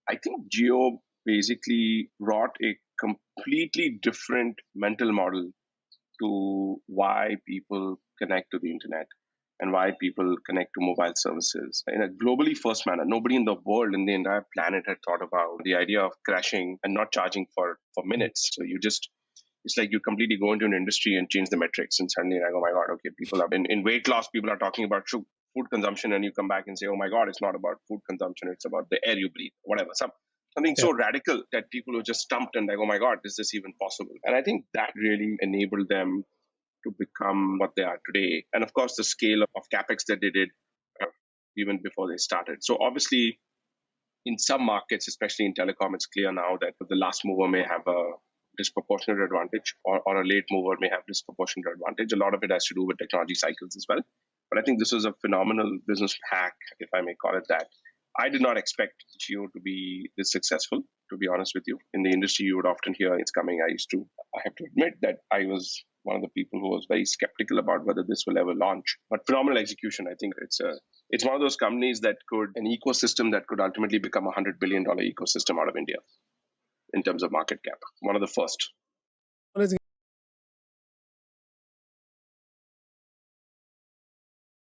I think JIO basically brought a completely different mental model to why people connect to the internet and why people connect to mobile services in a globally first manner. Nobody in the world, in the entire planet, had thought about the idea of crashing and not charging for minutes. So it's like you completely go into an industry and change the metrics, and suddenly like, oh my god, okay, people are in weight loss, people are talking about food consumption, and you come back and say, oh my god, it's not about food consumption, it's about the air you breathe, whatever. Something so radical that people were just stumped and like, oh my god, is this even possible? And I think that really enabled them to become what they are today. And of course, the scale of capex that they did even before they started. So obviously, in some markets, especially in telecom, it's clear now that the last mover may have a disproportionate advantage, or a late mover may have disproportionate advantage. A lot of it has to do with technology cycles as well. But I think this was a phenomenal business hack, if I may call it that. I did not expect JIO to be this successful, to be honest with you. In the industry, you would often hear it's coming. I have to admit that I was one of the people who was very skeptical about whether this will ever launch. But phenomenal execution. I think it's one of those companies an ecosystem that could ultimately become $100 billion ecosystem out of India in terms of market cap. One of the first.